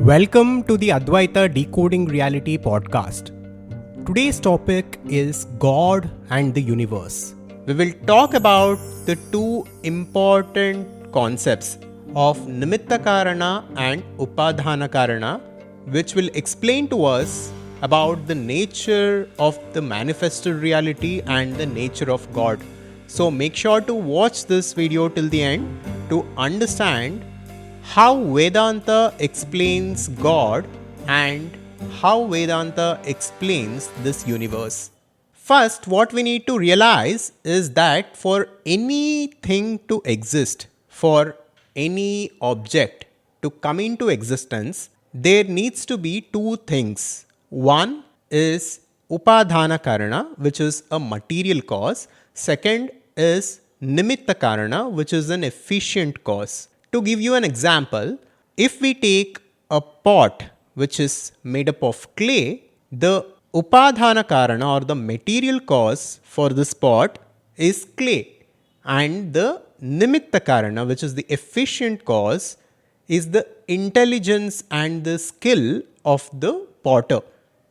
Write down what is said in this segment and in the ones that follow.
Welcome to the Adhvaitha Decoding Reality podcast. Today's topic is God and the universe. We will talk about the two important concepts of Nimitha Karana and Upadhana Karana, which will explain to us about the nature of the manifested reality and the nature of God. So make sure to watch this video till the end to understand how Vedanta explains God and how Vedanta explains this universe. First, what we need to realize is that for anything to exist, for any object to come into existence, there needs to be two things. One is Upadhana Karana, which is a material cause. Second is Nimitha Karana, which is an efficient cause. To give you an example, if we take a pot which is made up of clay, the Upadhana Karana or the material cause for this pot is clay, and the Nimitha Karana, which is the efficient cause, is the intelligence and the skill of the potter,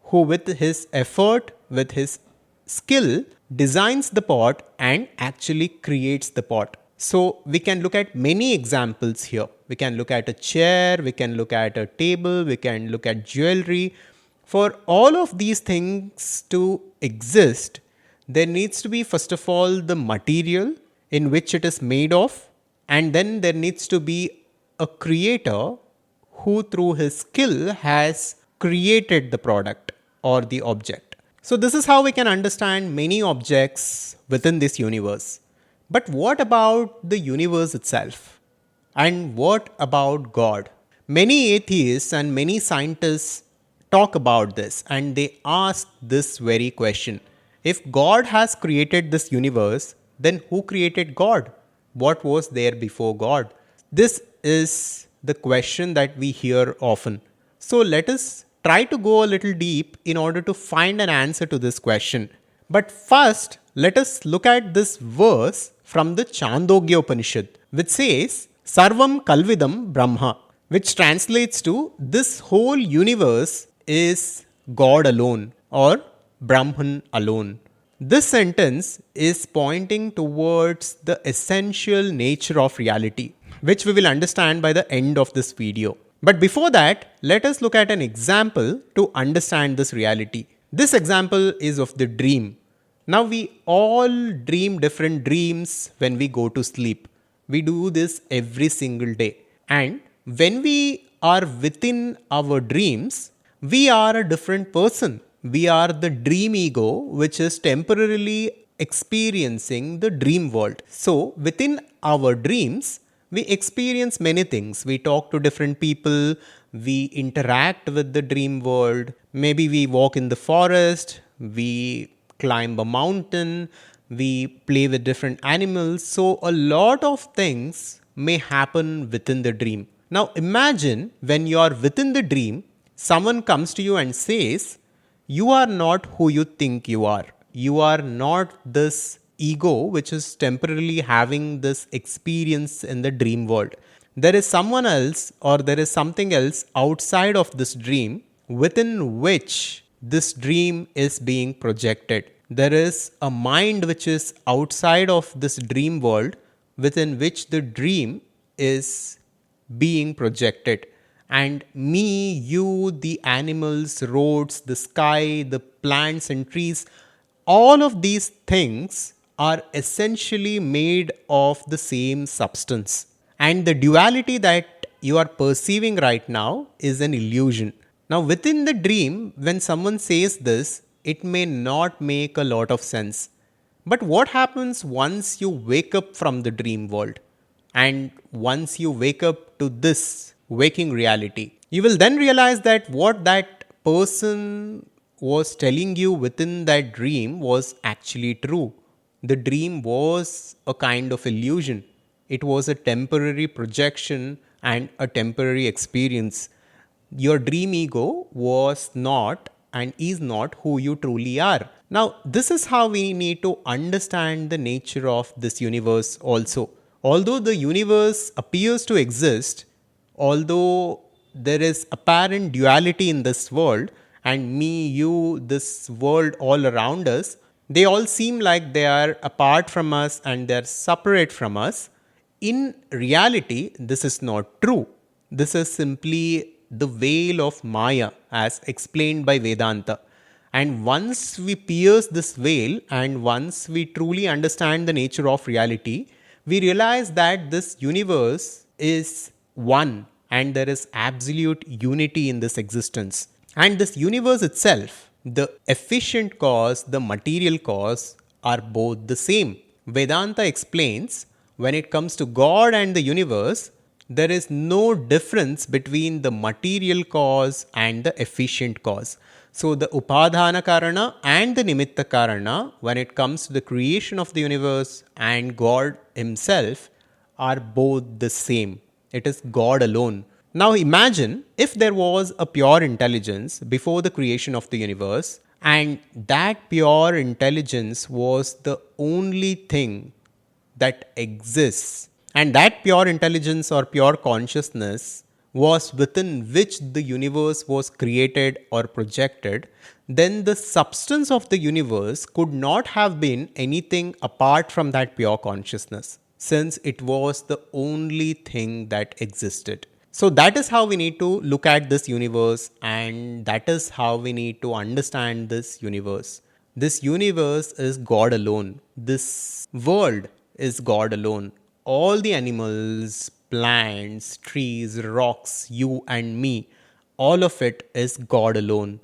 who with his effort, with his skill, designs the pot and actually creates the pot. So we can look at many examples here. We can look at a chair, we can look at a table, we can look at jewelry. For all of these things to exist, there needs to be first of all the material in which it is made of, and then there needs to be a creator who through his skill has created the product or the object. So this is how we can understand many objects within this universe. But what about the universe itself? And what about God? Many atheists and many scientists talk about this and they ask this very question. If God has created this universe, then who created God? What was there before God? This is the question that we hear often. So let us try to go a little deep in order to find an answer to this question. But first, let us look at this verse from the Chandogya Upanishad, which says, Sarvam Kalvidam Brahma, which translates to, this whole universe is God alone or Brahman alone. This sentence is pointing towards the essential nature of reality, which we will understand by the end of this video. But before that, let us look at an example to understand this reality. This example is of the dream. Now we all dream different dreams when we go to sleep. We do this every single day. And when we are within our dreams, we are a different person. We are the dream ego, which is temporarily experiencing the dream world. So within our dreams, we experience many things. We talk to different people. We interact with the dream world. Maybe we walk in the forest. We climb a mountain, we play with different animals. So a lot of things may happen within the dream. Now imagine when you are within the dream, someone comes to you and says, you are not who you think you are. You are not this ego which is temporarily having this experience in the dream world. There is someone else or there is something else outside of this dream within which this dream is being projected. There is a mind which is outside of this dream world within which the dream is being projected. And me, you, the animals, roads, the sky, the plants and trees, all of these things are essentially made of the same substance. And the duality that you are perceiving right now is an illusion. Now within the dream, when someone says this, it may not make a lot of sense. But what happens once you wake up from the dream world? And once you wake up to this waking reality, you will then realize that what that person was telling you within that dream was actually true. The dream was a kind of illusion. It was a temporary projection and a temporary experience. Your dream ego was not and is not who you truly are. Now, this is how we need to understand the nature of this universe also. Although the universe appears to exist, although there is apparent duality in this world, and me, you, this world all around us, they all seem like they are apart from us and they're separate from us. In reality, this is not true. This is simply the veil of Maya as explained by Vedanta. And once we pierce this veil and once we truly understand the nature of reality, we realize that this universe is one and there is absolute unity in this existence. And this universe itself, the efficient cause, the material cause, are both the same. Vedanta explains when it comes to God and the universe, there is no difference between the material cause and the efficient cause. So the Upadhana Karana and the Nimitha Karana, when it comes to the creation of the universe and God Himself, are both the same. It is God alone. Now imagine if there was a pure intelligence before the creation of the universe, and that pure intelligence was the only thing that exists, and that pure intelligence or pure consciousness was within which the universe was created or projected, then the substance of the universe could not have been anything apart from that pure consciousness, since it was the only thing that existed. So that is how we need to look at this universe, and that is how we need to understand this universe. This universe is God alone. This world is God alone. All the animals, plants, trees, rocks, you and me, all of it is God alone.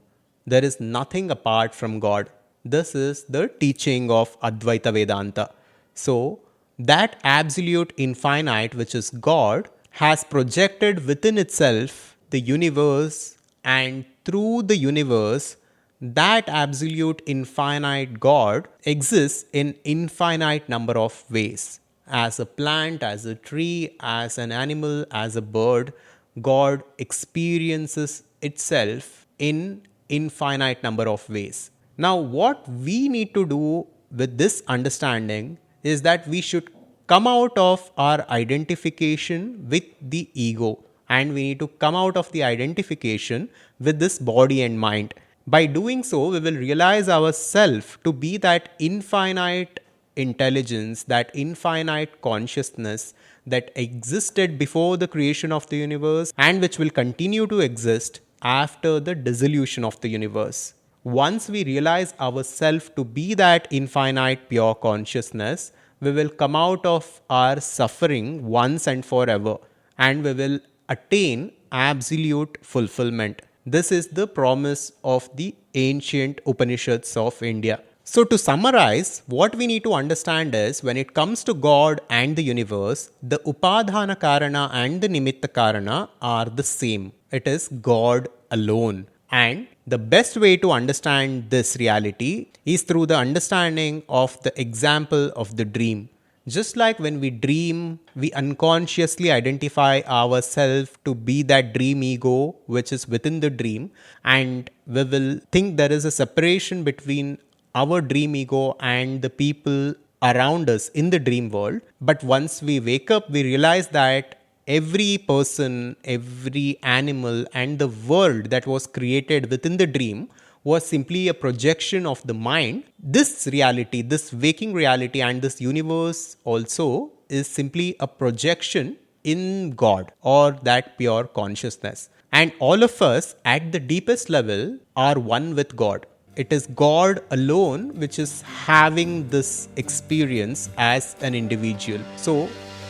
There is nothing apart from God. This is the teaching of Adhvaitha Vedanta. So, that absolute infinite, which is God, has projected within itself the universe, and through the universe, that absolute infinite God exists in infinite number of ways. As a plant, as a tree, as an animal, as a bird, God experiences itself in infinite number of ways. Now, what we need to do with this understanding is that we should come out of our identification with the ego, and we need to come out of the identification with this body and mind. By doing so, we will realize ourselves to be that infinite intelligence, that infinite consciousness that existed before the creation of the universe and which will continue to exist after the dissolution of the universe. Once we realize ourselves to be that infinite pure consciousness, we will come out of our suffering once and forever, and we will attain absolute fulfillment. This is the promise of the ancient Upanishads of India. So to summarize, what we need to understand is when it comes to God and the universe, the Upadhana Karana and the Nimitha Karana are the same. It is God alone. And the best way to understand this reality is through the understanding of the example of the dream. Just like when we dream, we unconsciously identify ourselves to be that dream ego which is within the dream, and we will think there is a separation between our dream ego and the people around us in the dream world. But once we wake up, we realize that every person, every animal, and the world that was created within the dream was simply a projection of the mind. This reality, this waking reality, and this universe also is simply a projection in God or that pure consciousness. And all of us at the deepest level are one with God. It is God alone which is having this experience as an individual. So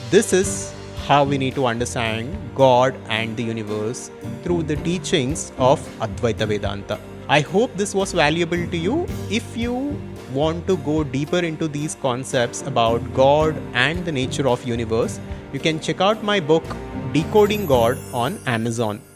this is how we need to understand God and the universe through the teachings of Adhvaitha Vedanta. I hope this was valuable to you. If you want to go deeper into these concepts about God and the nature of universe, you can check out my book Decoding God on Amazon.